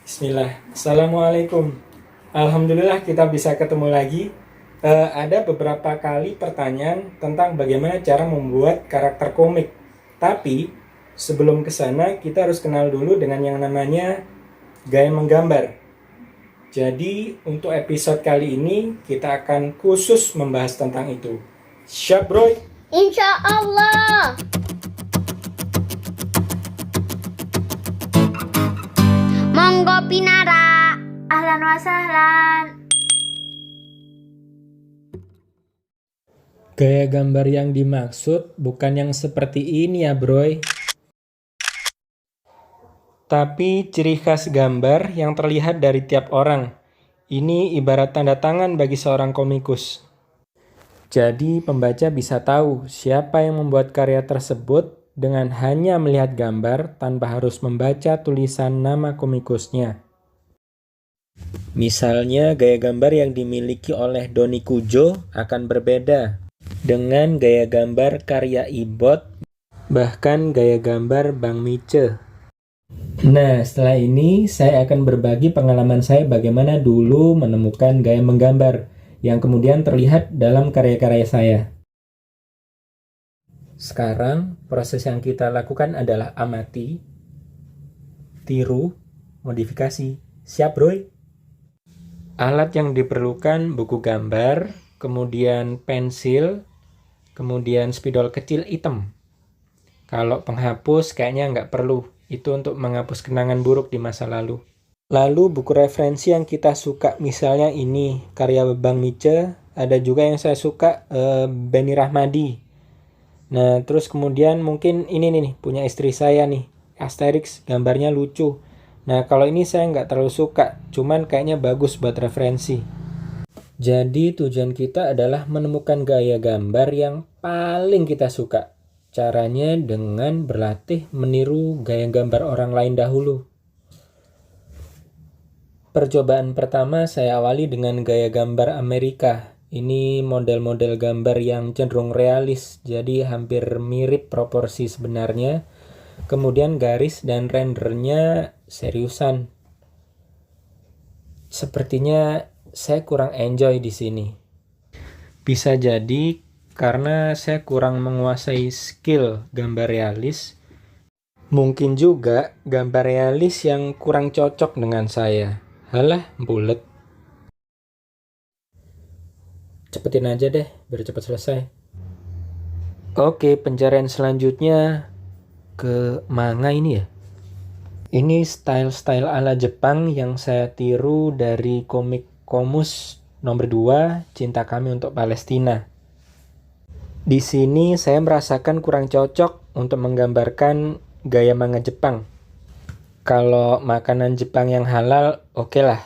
Bismillah. Assalamualaikum. Alhamdulillah kita bisa ketemu lagi. Ada beberapa kali pertanyaan tentang bagaimana cara membuat karakter komik. Tapi sebelum ke sana kita harus kenal dulu dengan yang namanya gaya menggambar. Jadi untuk episode kali ini kita akan khusus membahas tentang itu. Siap, bro? Insya Allah. Monggo Pinara. Ahlan wa sahlan. Gaya gambar yang dimaksud bukan yang seperti ini ya, bro. Tapi ciri khas gambar yang terlihat dari tiap orang. Ini ibarat tanda tangan bagi seorang komikus. Jadi pembaca bisa tahu siapa yang membuat karya tersebut dengan hanya melihat gambar tanpa harus membaca tulisan nama komikusnya. Misalnya gaya gambar yang dimiliki oleh Doni Kujo akan berbeda dengan gaya gambar karya Ibot, bahkan gaya gambar Bang Mice. Nah, setelah ini saya akan berbagi pengalaman saya bagaimana dulu menemukan gaya menggambar yang kemudian terlihat dalam karya-karya saya. Sekarang, proses yang kita lakukan adalah amati, tiru, modifikasi. Siap, bro? Alat yang diperlukan buku gambar, kemudian pensil, kemudian spidol kecil hitam. Kalau penghapus kayaknya nggak perlu. Itu untuk menghapus kenangan buruk di masa lalu. Lalu buku referensi yang kita suka, misalnya ini karya Bang Mice, ada juga yang saya suka Benny Rahmadi. Nah terus kemudian mungkin ini nih punya istri saya nih, Asterix, gambarnya lucu. Nah kalau ini saya nggak terlalu suka, cuman kayaknya bagus buat referensi. Jadi tujuan kita adalah menemukan gaya gambar yang paling kita suka. Caranya dengan berlatih meniru gaya gambar orang lain dahulu. Percobaan pertama saya awali dengan gaya gambar Amerika. Ini model-model gambar yang cenderung realis, jadi hampir mirip proporsi sebenarnya. Kemudian garis dan rendernya seriusan. Sepertinya saya kurang enjoy di sini. Bisa jadi karena saya kurang menguasai skill gambar realis. Mungkin juga gambar realis yang kurang cocok dengan saya. Halah, bulet. Cepetin aja deh, biar cepet selesai. Oke, pencarian selanjutnya ke manga ini ya. Ini style-style ala Jepang yang saya tiru dari komik Komus nomor 2, Cinta Kami untuk Palestina. Di sini saya merasakan kurang cocok untuk menggambarkan gaya manga Jepang. Kalau makanan Jepang yang halal, oke lah.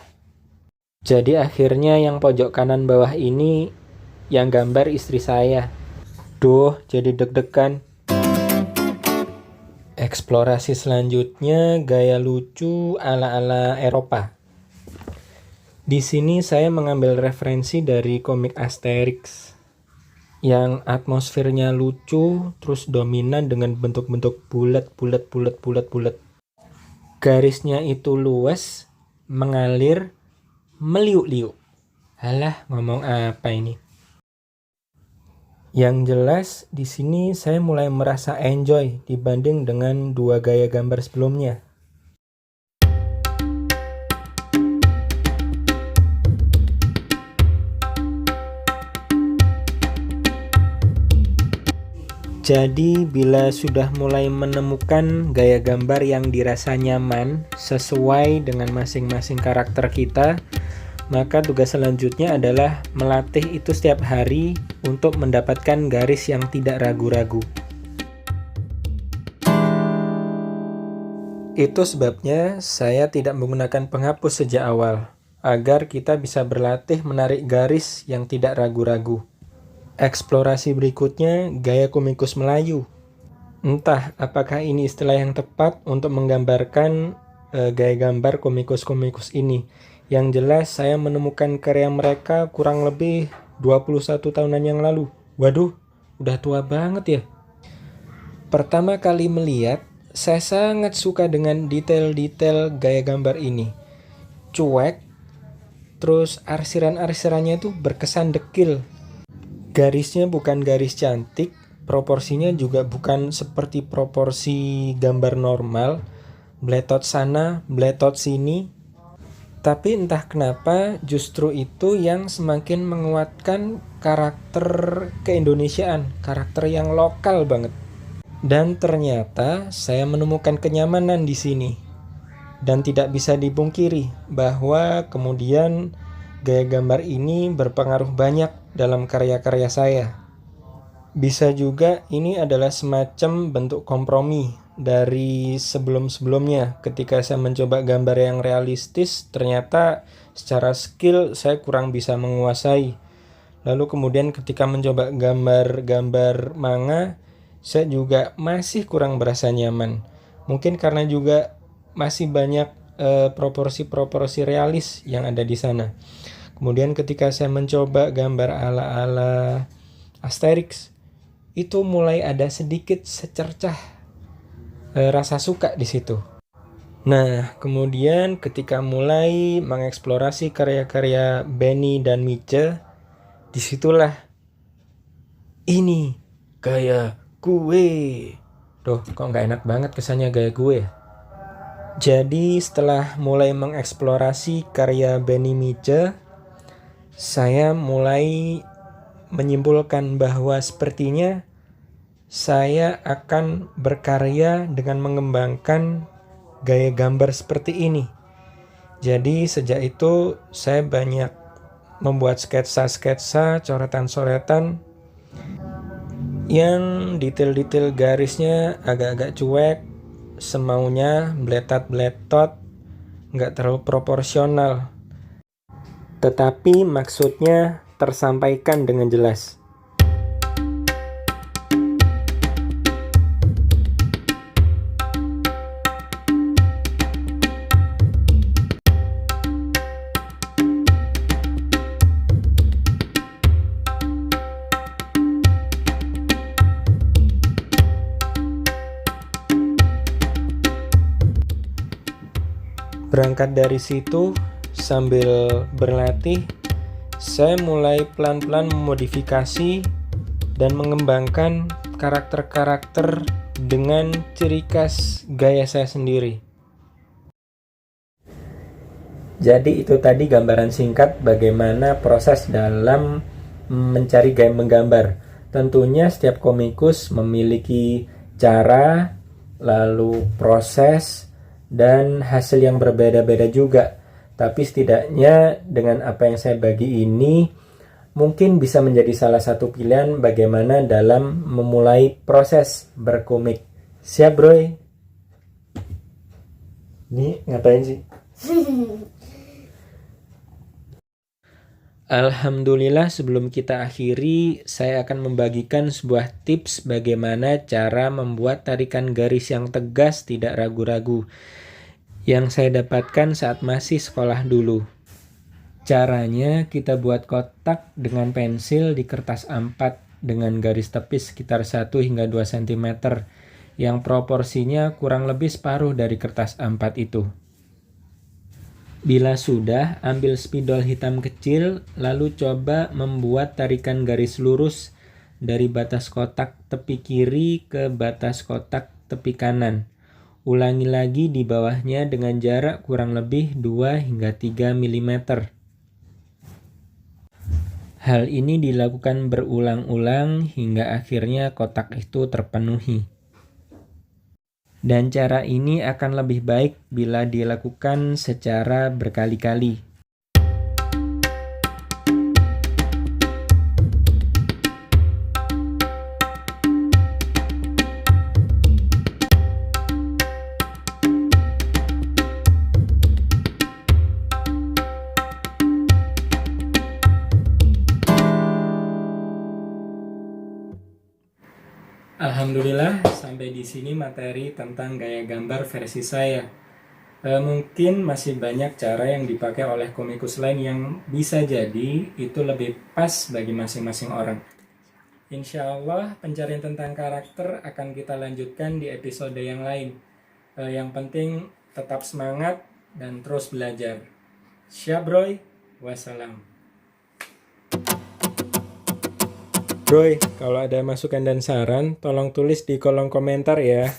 Jadi akhirnya yang pojok kanan bawah ini yang gambar istri saya. Duh, jadi deg-degan. Eksplorasi selanjutnya gaya lucu ala-ala Eropa. Di sini saya mengambil referensi dari komik Asterix yang atmosfernya lucu, terus dominan dengan bentuk-bentuk bulat. Garisnya itu luas, mengalir, meliuk-liuk. Halah, ngomong apa ini? Yang jelas, di sini saya mulai merasa enjoy dibanding dengan dua gaya gambar sebelumnya. Jadi bila sudah mulai menemukan gaya gambar yang dirasa nyaman sesuai dengan masing-masing karakter kita, maka tugas selanjutnya adalah melatih itu setiap hari untuk mendapatkan garis yang tidak ragu-ragu. Itu sebabnya saya tidak menggunakan penghapus sejak awal, agar kita bisa berlatih menarik garis yang tidak ragu-ragu. Eksplorasi berikutnya, gaya komikus Melayu. Entah apakah ini istilah yang tepat untuk menggambarkan gaya gambar komikus-komikus ini. Yang jelas saya menemukan karya mereka kurang lebih 21 tahunan yang lalu. Waduh, udah tua banget ya. Pertama kali melihat, saya sangat suka dengan detail-detail gaya gambar ini. cuek, terus arsiran-arsirannya itu berkesan dekil. Garisnya bukan garis cantik, proporsinya juga bukan seperti proporsi gambar normal, bletot sana, bletot sini. Tapi entah kenapa justru itu yang semakin menguatkan karakter keindonesiaan, karakter yang lokal banget. Dan ternyata saya menemukan kenyamanan di sini. Dan tidak bisa dipungkiri bahwa kemudian gaya gambar ini berpengaruh banyak dalam karya-karya saya. Bisa juga ini adalah semacam bentuk kompromi dari sebelum-sebelumnya. Ketika saya mencoba gambar yang realistis, ternyata secara skill saya kurang bisa menguasai. Lalu kemudian ketika mencoba gambar-gambar manga, saya juga masih kurang berasa nyaman. Mungkin karena juga masih banyak proporsi-proporsi realis yang ada di sana. Kemudian ketika saya mencoba gambar ala-ala Asterix, itu mulai ada sedikit secercah rasa suka di situ. Nah, kemudian ketika mulai mengeksplorasi karya-karya Benny dan Miche, disitulah ini gaya gue. Duh, kok nggak enak banget kesannya gaya gue. Jadi setelah mulai mengeksplorasi karya Benny Miche, saya mulai menyimpulkan bahwa sepertinya saya akan berkarya dengan mengembangkan gaya gambar seperti ini. Jadi sejak itu saya banyak membuat sketsa-sketsa, coretan-coretan yang detail-detail garisnya agak-agak cuek, semaunya, bletat-bletot, nggak terlalu proporsional. Tetapi maksudnya tersampaikan dengan jelas. Berangkat dari situ, sambil berlatih, saya mulai pelan-pelan memodifikasi dan mengembangkan karakter-karakter dengan ciri khas gaya saya sendiri. Jadi itu tadi gambaran singkat bagaimana proses dalam mencari gaya menggambar. Tentunya setiap komikus memiliki cara, lalu proses, dan hasil yang berbeda-beda juga. Tapi setidaknya dengan apa yang saya bagi ini mungkin bisa menjadi salah satu pilihan bagaimana dalam memulai proses berkomik. Siap, Bro? Ini ngapain sih? Alhamdulillah, sebelum kita akhiri, saya akan membagikan sebuah tips bagaimana cara membuat tarikan garis yang tegas tidak ragu-ragu yang saya dapatkan saat masih sekolah dulu. Caranya kita buat kotak dengan pensil di kertas A4 dengan garis tepis sekitar 1 hingga 2 cm yang proporsinya kurang lebih separuh dari kertas A4 itu. Bila sudah, ambil spidol hitam kecil, lalu coba membuat tarikan garis lurus dari batas kotak tepi kiri ke batas kotak tepi kanan. Ulangi lagi di bawahnya dengan jarak kurang lebih 2 hingga 3 mm. Hal ini dilakukan berulang-ulang hingga akhirnya kotak itu terpenuhi. Dan cara ini akan lebih baik bila dilakukan secara berkali-kali. Alhamdulillah, sampai di sini materi tentang gaya gambar versi saya. Mungkin masih banyak cara yang dipakai oleh komikus lain yang bisa jadi itu lebih pas bagi masing-masing orang. Insya Allah pencarian tentang karakter akan kita lanjutkan di episode yang lain. Yang penting tetap semangat dan terus belajar. Siap, Roy. Wassalam. Roy, kalau ada masukan dan saran, tolong tulis di kolom komentar ya.